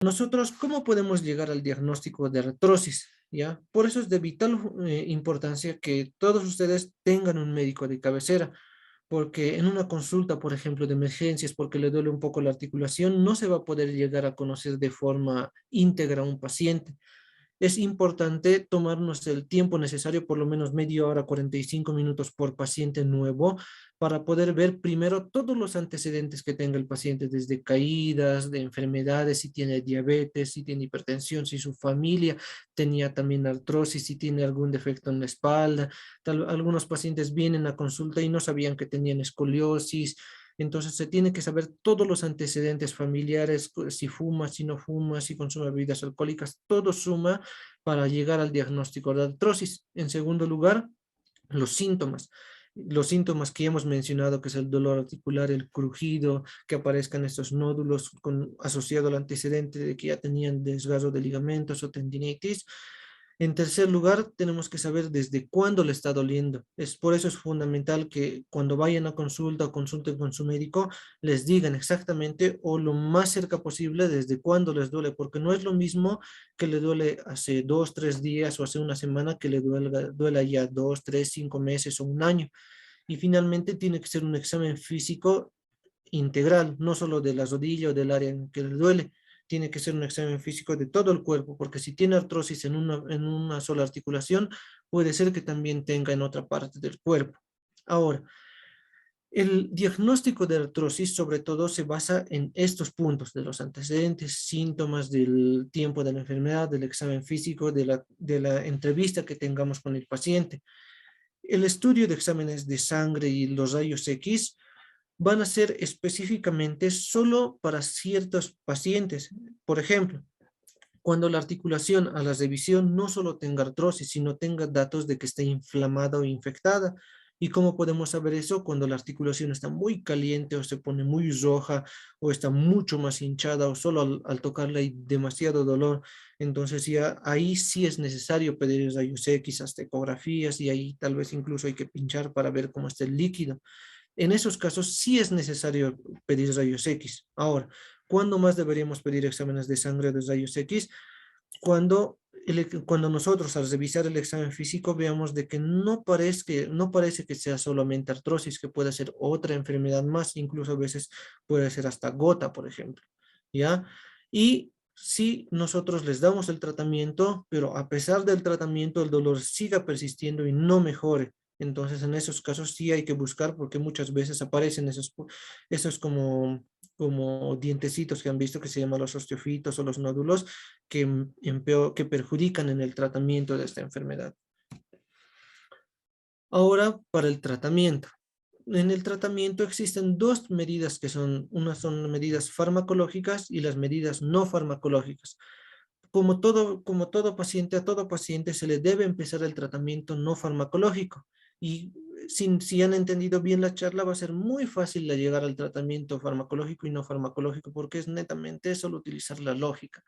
Nosotros, ¿cómo podemos llegar al diagnóstico de artrosis? ¿Ya? Por eso es de vital importancia que todos ustedes tengan un médico de cabecera, porque en una consulta, por ejemplo, de emergencias, porque le duele un poco la articulación, no se va a poder llegar a conocer de forma íntegra a un paciente. Es importante tomarnos el tiempo necesario, por lo menos media hora, 45 minutos por paciente nuevo, para poder ver primero todos los antecedentes que tenga el paciente, desde caídas, de enfermedades, si tiene diabetes, si tiene hipertensión, si su familia tenía también artrosis, si tiene algún defecto en la espalda. Algunos pacientes vienen a consulta y no sabían que tenían escoliosis. Entonces se tiene que saber todos los antecedentes familiares, si fuma, si no fuma, si consume bebidas alcohólicas, todo suma para llegar al diagnóstico de artrosis. En segundo lugar, los síntomas. Los síntomas que hemos mencionado, que es el dolor articular, el crujido, que aparezcan estos nódulos asociado al antecedente de que ya tenían desgarro de ligamentos o tendinitis. En tercer lugar, tenemos que saber desde cuándo le está doliendo. Por eso es fundamental que cuando vayan a consulta o consulten con su médico, les digan exactamente o lo más cerca posible desde cuándo les duele, porque no es lo mismo que le duele hace 2, 3 días o hace una semana que le duela ya 2, 3, 5 meses o un año. Y finalmente tiene que ser un examen físico integral, no solo de la rodilla o del área en que le duele. Tiene que ser un examen físico de todo el cuerpo, porque si tiene artrosis en una sola articulación, puede ser que también tenga en otra parte del cuerpo. Ahora, el diagnóstico de artrosis sobre todo se basa en estos puntos de los antecedentes, síntomas del tiempo de la enfermedad, del examen físico, de la entrevista que tengamos con el paciente. El estudio de exámenes de sangre y los rayos X van a ser específicamente solo para ciertos pacientes. Por ejemplo, cuando la articulación a la revisión no solo tenga artrosis, sino tenga datos de que esté inflamada o infectada. ¿Y cómo podemos saber eso? Cuando la articulación está muy caliente o se pone muy roja o está mucho más hinchada o solo al tocarla hay demasiado dolor. Entonces ya ahí sí es necesario pedir rayos X, hasta ecografías y ahí tal vez incluso hay que pinchar para ver cómo está el líquido. En esos casos sí es necesario pedir rayos X. Ahora, ¿cuándo más deberíamos pedir exámenes de sangre de rayos X? Cuando, cuando nosotros al revisar el examen físico veamos de que no parece que sea solamente artrosis, que puede ser otra enfermedad más, incluso a veces puede ser hasta gota, por ejemplo, ¿ya? Y si nosotros les damos el tratamiento, pero a pesar del tratamiento el dolor siga persistiendo y no mejore, entonces en esos casos sí hay que buscar porque muchas veces aparecen esos como dientecitos que han visto que se llaman los osteofitos o los nódulos que perjudican en el tratamiento de esta enfermedad. Ahora, para el tratamiento. En el tratamiento existen dos medidas unas son medidas farmacológicas y las medidas no farmacológicas. Como todo paciente, a todo paciente se le debe empezar el tratamiento no farmacológico. Y si han entendido bien la charla, va a ser muy fácil de llegar al tratamiento farmacológico y no farmacológico, porque es netamente solo utilizar la lógica.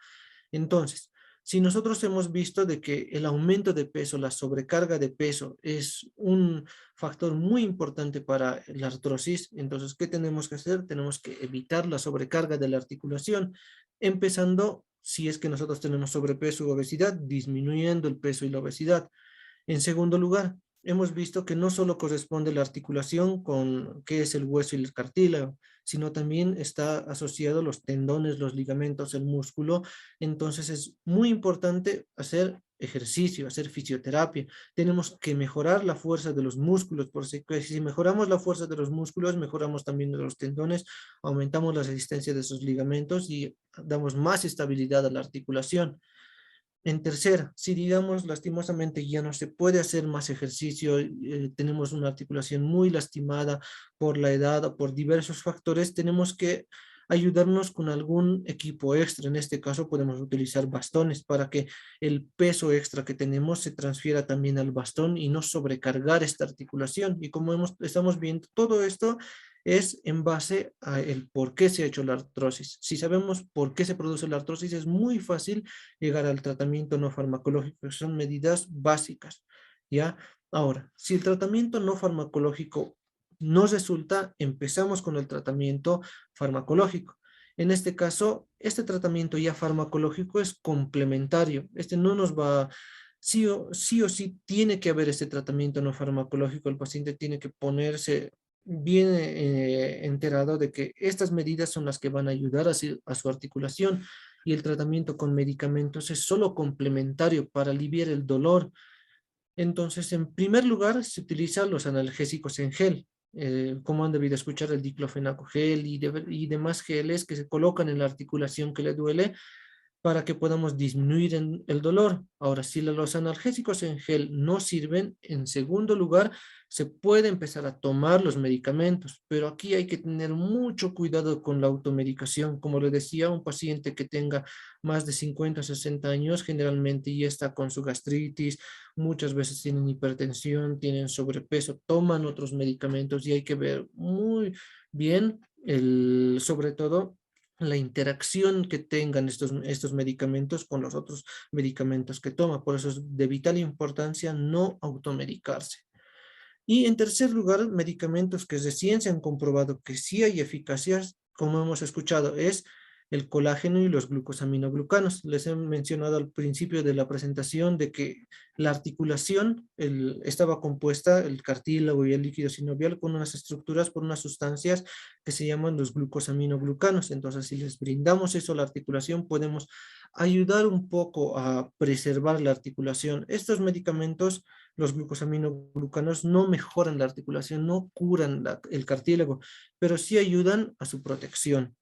Entonces, si nosotros hemos visto de que el aumento de peso, la sobrecarga de peso es un factor muy importante para la artrosis, entonces, ¿qué tenemos que hacer? Tenemos que evitar la sobrecarga de la articulación, empezando, si es que nosotros tenemos sobrepeso o obesidad, disminuyendo el peso y la obesidad. En segundo lugar, hemos visto que no solo corresponde la articulación con qué es el hueso y el cartílago, sino también está asociado los tendones, los ligamentos, el músculo. Entonces es muy importante hacer ejercicio, hacer fisioterapia. Tenemos que mejorar la fuerza de los músculos, porque si mejoramos la fuerza de los músculos, mejoramos también de los tendones, aumentamos la resistencia de esos ligamentos y damos más estabilidad a la articulación. En tercera, si digamos lastimosamente ya no se puede hacer más ejercicio, tenemos una articulación muy lastimada por la edad o por diversos factores, tenemos que ayudarnos con algún equipo extra. En este caso podemos utilizar bastones para que el peso extra que tenemos se transfiera también al bastón y no sobrecargar esta articulación. Y como estamos viendo, todo esto es en base a el por qué se ha hecho la artrosis. Si sabemos por qué se produce la artrosis, es muy fácil llegar al tratamiento no farmacológico, que son medidas básicas, ¿ya? Ahora, si el tratamiento no farmacológico no resulta, empezamos con el tratamiento farmacológico. En este caso, este tratamiento ya farmacológico es complementario. Este no nos va, sí o sí tiene que haber este tratamiento no farmacológico. El paciente tiene que ponerse bien enterado de que estas medidas son las que van a ayudar a su articulación y el tratamiento con medicamentos es solo complementario para aliviar el dolor. Entonces, en primer lugar, se utilizan los analgésicos en gel, como han debido escuchar el diclofenaco gel y demás geles que se colocan en la articulación que le duele para que podamos disminuir el dolor. Ahora, si los analgésicos en gel no sirven, en segundo lugar, se puede empezar a tomar los medicamentos, pero aquí hay que tener mucho cuidado con la automedicación. Como le decía, un paciente que tenga más de 50 o 60 años generalmente ya está con su gastritis, muchas veces tienen hipertensión, tienen sobrepeso, toman otros medicamentos y hay que ver muy bien sobre todo la interacción que tengan estos medicamentos con los otros medicamentos que toma. Por eso es de vital importancia no automedicarse. Y en tercer lugar, medicamentos que recién se han comprobado que sí hay eficacias, como hemos escuchado, es el colágeno y los glucosaminoglucanos. Les he mencionado al principio de la presentación de que la articulación estaba compuesta, el cartílago y el líquido sinovial, con unas estructuras por unas sustancias que se llaman los glucosaminoglucanos. Entonces, si les brindamos eso a la articulación, podemos ayudar un poco a preservar la articulación. Estos medicamentos, los glucosaminoglucanos, no mejoran la articulación, no curan el cartílago, pero sí ayudan a su protección.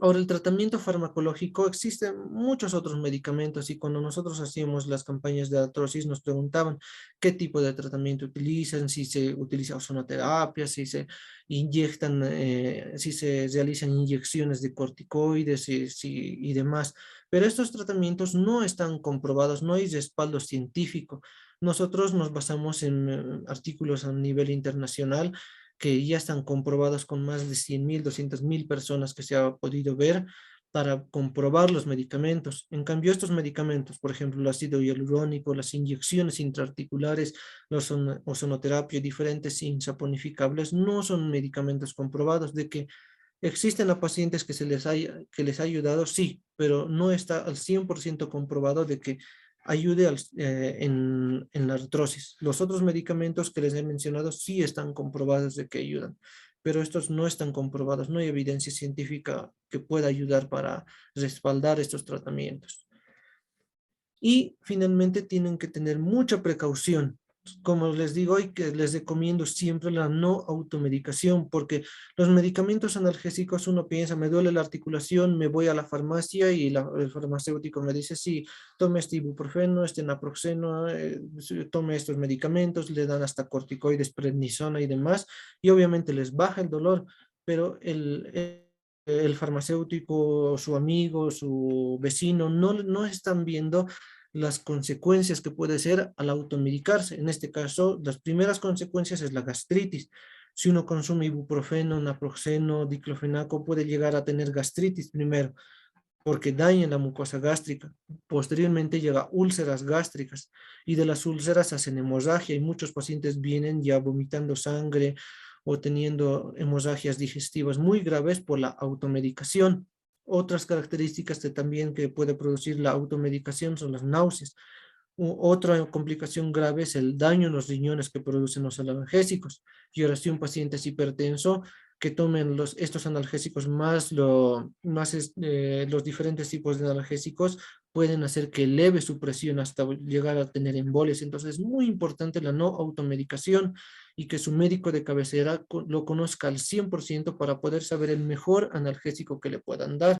Ahora, el tratamiento farmacológico, existen muchos otros medicamentos y cuando nosotros hacíamos las campañas de artrosis nos preguntaban qué tipo de tratamiento utilizan, si se utiliza ozonoterapia, si se inyectan, si se realizan inyecciones de corticoides y demás. Pero estos tratamientos no están comprobados, no hay respaldo científico. Nosotros nos basamos en artículos a nivel internacional que ya están comprobados con más de 100.000, 200.000 personas que se ha podido ver para comprobar los medicamentos. En cambio, estos medicamentos, por ejemplo, el ácido hialurónico, las inyecciones intraarticulares, la ozonoterapia, diferentes insaponificables, no son medicamentos comprobados. De que existen a pacientes que les ha ayudado, sí, pero no está al 100% comprobado de que ayude en la artrosis. Los otros medicamentos que les he mencionado sí están comprobados de que ayudan, pero estos no están comprobados, no hay evidencia científica que pueda ayudar para respaldar estos tratamientos. Y finalmente tienen que tener mucha precaución. Como les digo, y que les recomiendo siempre la no automedicación, porque los medicamentos analgésicos uno piensa, me duele la articulación, me voy a la farmacia y el farmacéutico me dice, sí, tome este ibuprofeno, este naproxeno, tome estos medicamentos, le dan hasta corticoides, prednisona y demás, y obviamente les baja el dolor, pero el farmacéutico, su amigo, su vecino, no están viendo las consecuencias que puede ser al automedicarse. En este caso, las primeras consecuencias es la gastritis. Si uno consume ibuprofeno, naproxeno, diclofenaco, puede llegar a tener gastritis primero, porque daña la mucosa gástrica. Posteriormente llega úlceras gástricas y de las úlceras hacen hemorragia y muchos pacientes vienen ya vomitando sangre o teniendo hemorragias digestivas muy graves por la automedicación. Otras características que puede producir la automedicación son las náuseas. Otra complicación grave es el daño en los riñones que producen los analgésicos. Y ahora si un paciente es hipertenso, que tomen estos analgésicos los diferentes tipos de analgésicos pueden hacer que eleve su presión hasta llegar a tener embolias. Entonces es muy importante la no automedicación y que su médico de cabecera lo conozca al 100% para poder saber el mejor analgésico que le puedan dar.